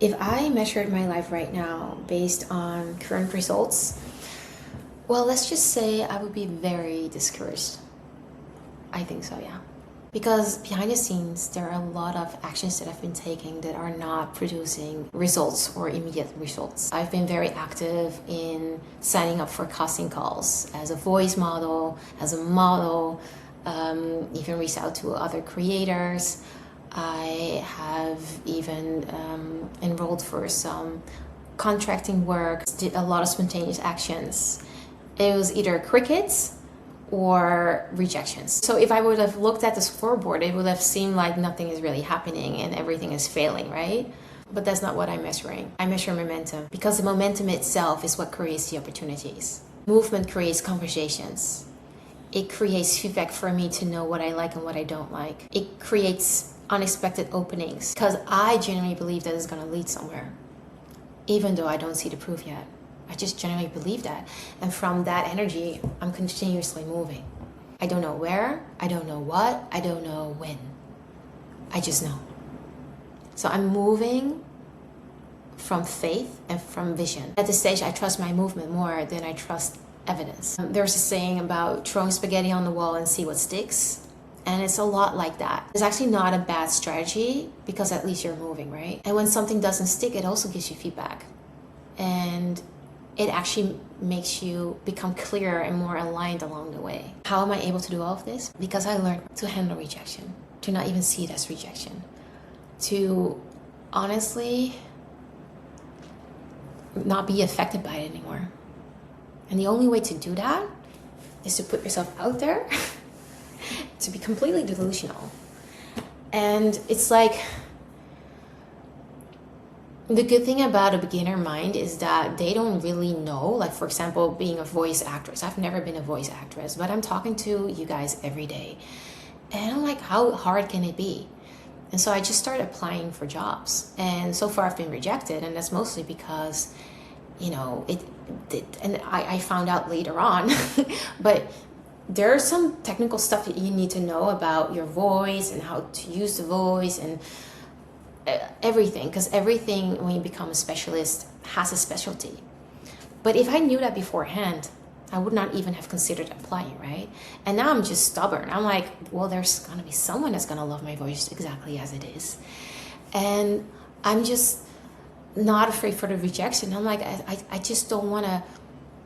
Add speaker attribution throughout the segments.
Speaker 1: If I measured my life right now based on current results, well, let's just say I would be very discouraged. I think so, yeah. Because behind the scenes, there are a lot of actions that I've been taking that are not producing results or immediate results. I've been very active in signing up for casting calls as a voice model, as a model, even reached out to other creators. I have even enrolled for some contracting work, did a lot of spontaneous actions. It was either crickets or rejections. So if I would have looked at the scoreboard, it would have seemed like nothing is really happening and everything is failing, right? But that's not what I'm measuring. I measure momentum because the momentum itself is what creates the opportunities. Movement creates conversations. It creates feedback for me to know what I like and what I don't like. It creates unexpected openings because I genuinely believe that it's going to lead somewhere, even though I don't see the proof yet. I just genuinely believe that. And from that energy, I'm continuously moving. I don't know where, I don't know what, I don't know when. I just know. So I'm moving from faith and from vision. At this stage, I trust my movement more than I trust evidence. There's a saying about throwing spaghetti on the wall and see what sticks. And it's a lot like that. It's actually not a bad strategy because at least you're moving, right? And when something doesn't stick, it also gives you feedback. And it actually makes you become clearer and more aligned along the way. How am I able to do all of this? Because I learned to handle rejection, to not even see it as rejection, to honestly not be affected by it anymore. And the only way to do that is to put yourself out there, to be completely delusional. And it's like, the good thing about a beginner mind is that they don't really know, like for example, being a voice actress. I've never been a voice actress, but I'm talking to you guys every day. And I'm like, how hard can it be? And so I just started applying for jobs. And so far I've been rejected, and that's mostly because, and I found out later on, but there's some technical stuff that you need to know about your voice and how to use the voice and everything, because everything when you become a specialist has a specialty. But if I knew that beforehand, I would not even have considered applying, right? And now I'm just stubborn. I'm like, well, there's gonna be someone that's gonna love my voice exactly as it is. And I'm just not afraid for the rejection. I'm like, I just don't wanna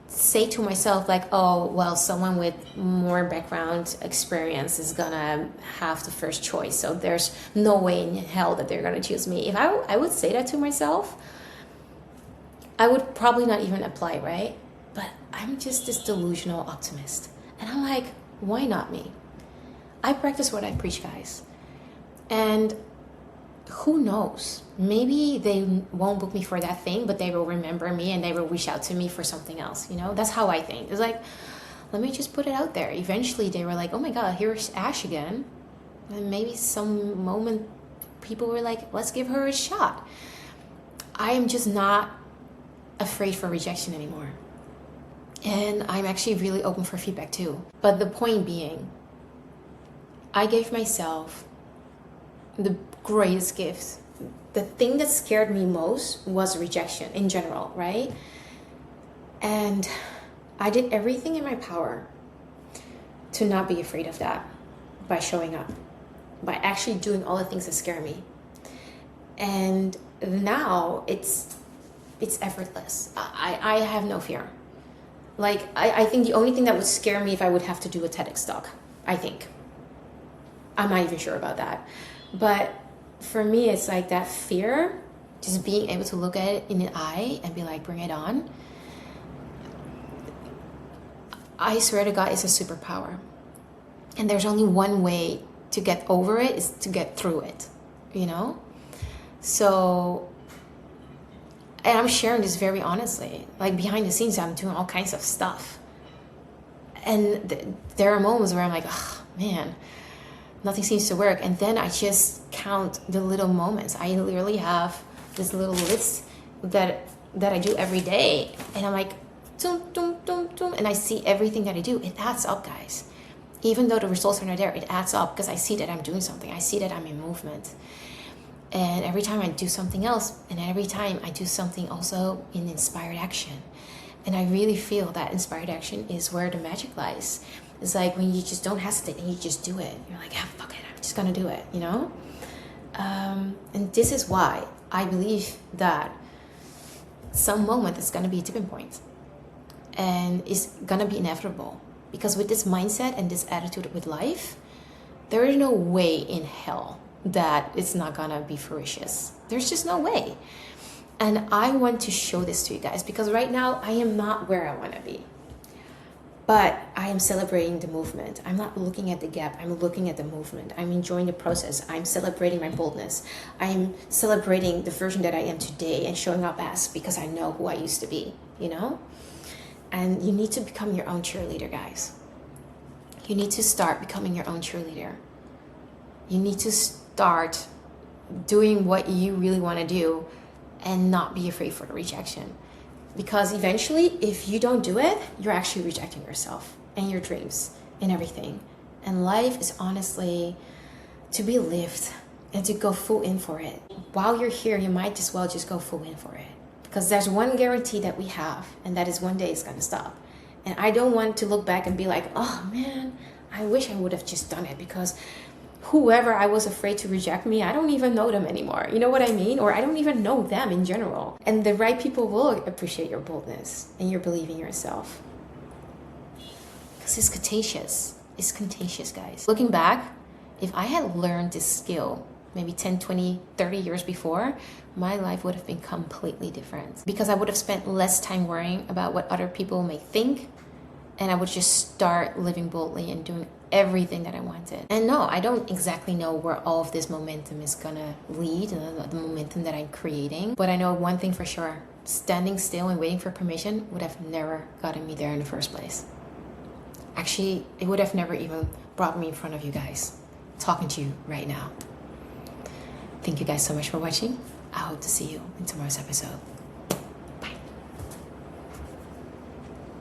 Speaker 1: say to myself like, oh, well, someone with more background experience is gonna have the first choice, so there's no way in hell that they're gonna choose me. If I would say that to myself, I would probably not even apply, right? But I'm just this delusional optimist, and I'm like, why not me? I practice what I preach, guys. And who knows, maybe they won't book me for that thing, but they will remember me and they will reach out to me for something else. That's how I think. It's like, let me just put it out there. Eventually they were like, oh my god, here's Ash again. And maybe some moment people were like, let's give her a shot. I am just not afraid for rejection anymore, and I'm actually really open for feedback too. But the point being, I gave myself the greatest gift. The thing that scared me most was rejection in general, right? And I did everything in my power to not be afraid of that by showing up, by actually doing all the things that scare me. And now it's effortless. I have no fear. Like, I think the only thing that would scare me if I would have to do a TEDx talk, I think. I'm not even sure about that. But for me, it's like that fear, just being able to look at it in the eye and be like, bring it on. I swear to God, it's a superpower. And there's only one way to get over it, is to get through it, So, and I'm sharing this very honestly. Like, behind the scenes, I'm doing all kinds of stuff. And there are moments where I'm like, oh, man, nothing seems to work. And then I just count the little moments. I literally have this little list that I do every day. And I'm like, doom, doom, doom, doom. And I see everything that I do. It adds up, guys. Even though the results are not there, it adds up because I see that I'm doing something. I see that I'm in movement. And every time I do something else, and every time I do something also in inspired action. And I really feel that inspired action is where the magic lies. It's like when you just don't hesitate and you just do it. You're like, yeah, fuck it, I'm just gonna do it, you know? And this is why I believe that some moment is gonna be a tipping point. And it's gonna be inevitable. Because with this mindset and this attitude with life, there is no way in hell that it's not gonna be ferocious. There's just no way. And I want to show this to you guys because right now I am not where I want to be. But I am celebrating the movement. I'm not looking at the gap. I'm looking at the movement. I'm enjoying the process. I'm celebrating my boldness. I'm celebrating the version that I am today and showing up as because I know who I used to be, you know? And you need to become your own cheerleader, guys. You need to start becoming your own cheerleader. You need to start doing what you really want to do and not be afraid for the rejection. Because eventually, if you don't do it, you're actually rejecting yourself and your dreams and everything. And life is honestly to be lived and to go full in for it. While you're here, you might as well just go full in for it. Because there's one guarantee that we have, and that is one day it's gonna stop. And I don't want to look back and be like, oh man, I wish I would have just done it because whoever I was afraid to reject me, I don't even know them anymore. You know what I mean? Or I don't even know them in general. And the right people will appreciate your boldness and your belief in yourself. Because it's contagious. It's contagious, guys. Looking back, if I had learned this skill maybe 10, 20, 30 years before, my life would have been completely different. Because I would have spent less time worrying about what other people may think, and I would just start living boldly and doing everything that I wanted. And no, I don't exactly know where all of this momentum is gonna lead, the momentum that I'm creating. But I know one thing for sure, standing still and waiting for permission would have never gotten me there in the first place. Actually, it would have never even brought me in front of you guys, talking to you right now. Thank you guys so much for watching. I hope to see you in tomorrow's episode.